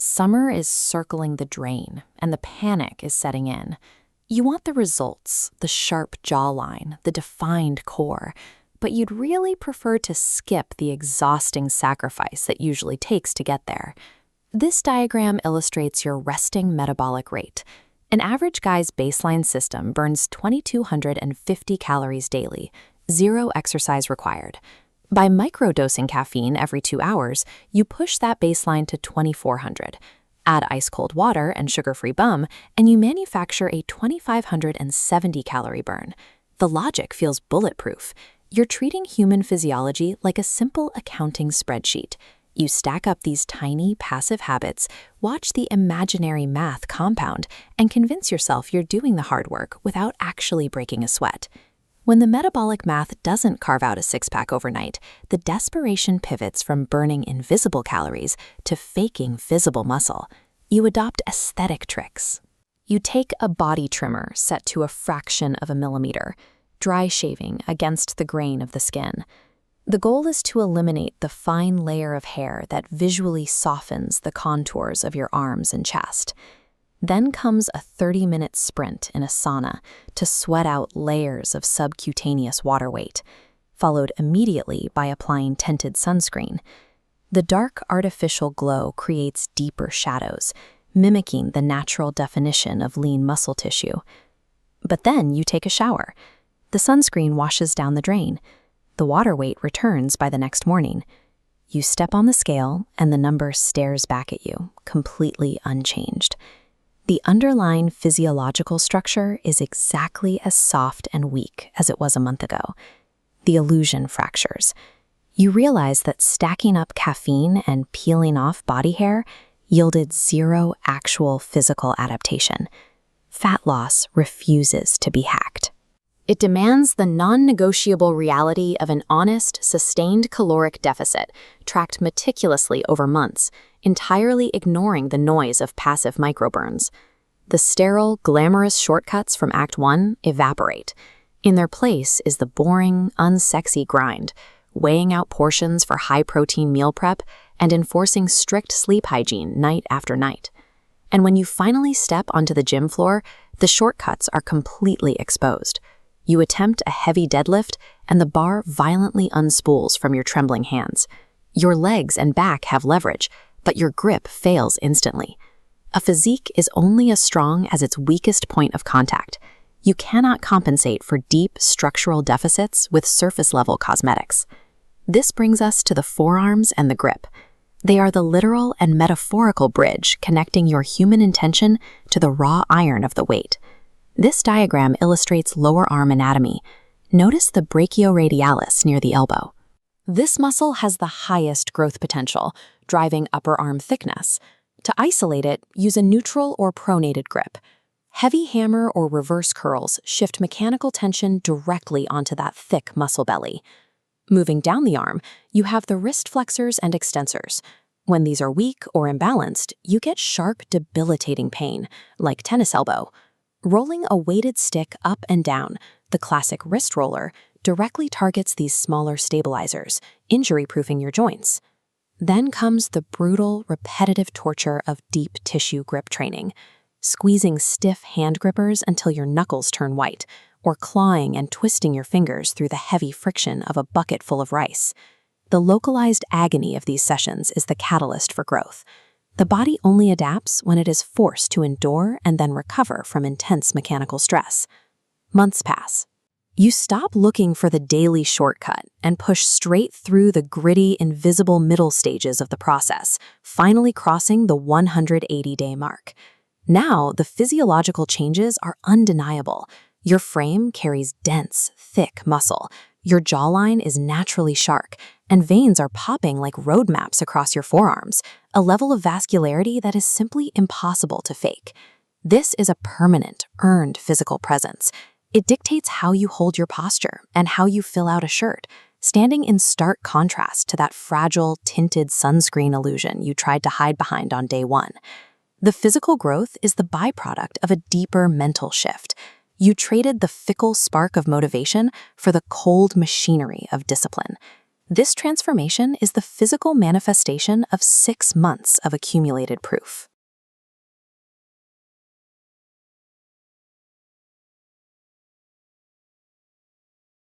Summer is circling the drain, and the panic is setting in. You want the results, the sharp jawline, the defined core, but you'd really prefer to skip the exhausting sacrifice that usually takes to get there. This diagram illustrates your resting metabolic rate. An average guy's baseline system burns 2,250 calories daily, 0 exercise required. By microdosing caffeine every 2 hours, you push that baseline to 2,400. Add ice-cold water and sugar-free bum, and you manufacture a 2,570 calorie burn. The logic feels bulletproof. You're treating human physiology like a simple accounting spreadsheet. You stack up these tiny, passive habits, watch the imaginary math compound, and convince yourself you're doing the hard work without actually breaking a sweat. When the metabolic math doesn't carve out a six-pack overnight, the desperation pivots from burning invisible calories to faking visible muscle. You adopt aesthetic tricks. You take a body trimmer set to a fraction of a millimeter, dry shaving against the grain of the skin. The goal is to eliminate the fine layer of hair that visually softens the contours of your arms and chest. Then comes a 30-minute sprint in a sauna to sweat out layers of subcutaneous water weight, followed immediately by applying tinted sunscreen. The dark artificial glow creates deeper shadows, mimicking the natural definition of lean muscle tissue. But then you take a shower. The sunscreen washes down the drain. The water weight returns by the next morning. You step on the scale, and the number stares back at you, completely unchanged. The underlying physiological structure is exactly as soft and weak as it was a month ago. The illusion fractures. You realize that stacking up caffeine and peeling off body hair yielded 0 actual physical adaptation. Fat loss refuses to be hacked. It demands the non-negotiable reality of an honest, sustained caloric deficit, tracked meticulously over months, entirely ignoring the noise of passive microburns. The sterile, glamorous shortcuts from Act 1 evaporate. In their place is the boring, unsexy grind, weighing out portions for high-protein meal prep and enforcing strict sleep hygiene night after night. And when you finally step onto the gym floor, the shortcuts are completely exposed. You attempt a heavy deadlift, and the bar violently unspools from your trembling hands. Your legs and back have leverage, but your grip fails instantly. A physique is only as strong as its weakest point of contact. You cannot compensate for deep structural deficits with surface-level cosmetics. This brings us to the forearms and the grip. They are the literal and metaphorical bridge connecting your human intention to the raw iron of the weight. This diagram illustrates lower arm anatomy. Notice the brachioradialis near the elbow. This muscle has the highest growth potential, driving upper arm thickness. To isolate it, use a neutral or pronated grip. Heavy hammer or reverse curls shift mechanical tension directly onto that thick muscle belly. Moving down the arm, you have the wrist flexors and extensors. When these are weak or imbalanced, you get sharp, debilitating pain, like tennis elbow. Rolling a weighted stick up and down, the classic wrist roller, directly targets these smaller stabilizers, injury-proofing your joints. Then comes the brutal, repetitive torture of deep tissue grip training, squeezing stiff hand grippers until your knuckles turn white, or clawing and twisting your fingers through the heavy friction of a bucket full of rice. The localized agony of these sessions is the catalyst for growth. The body only adapts when it is forced to endure and then recover from intense mechanical stress. Months pass. You stop looking for the daily shortcut and push straight through the gritty, invisible middle stages of the process, finally crossing the 180-day mark. Now, the physiological changes are undeniable. Your frame carries dense, thick muscle. Your jawline is naturally sharp, and veins are popping like road maps across your forearms, a level of vascularity that is simply impossible to fake. This is a permanent, earned physical presence. It dictates how you hold your posture and how you fill out a shirt, standing in stark contrast to that fragile, tinted sunscreen illusion you tried to hide behind on day 1. The physical growth is the byproduct of a deeper mental shift. You traded the fickle spark of motivation for the cold machinery of discipline. This transformation is the physical manifestation of 6 months of accumulated proof.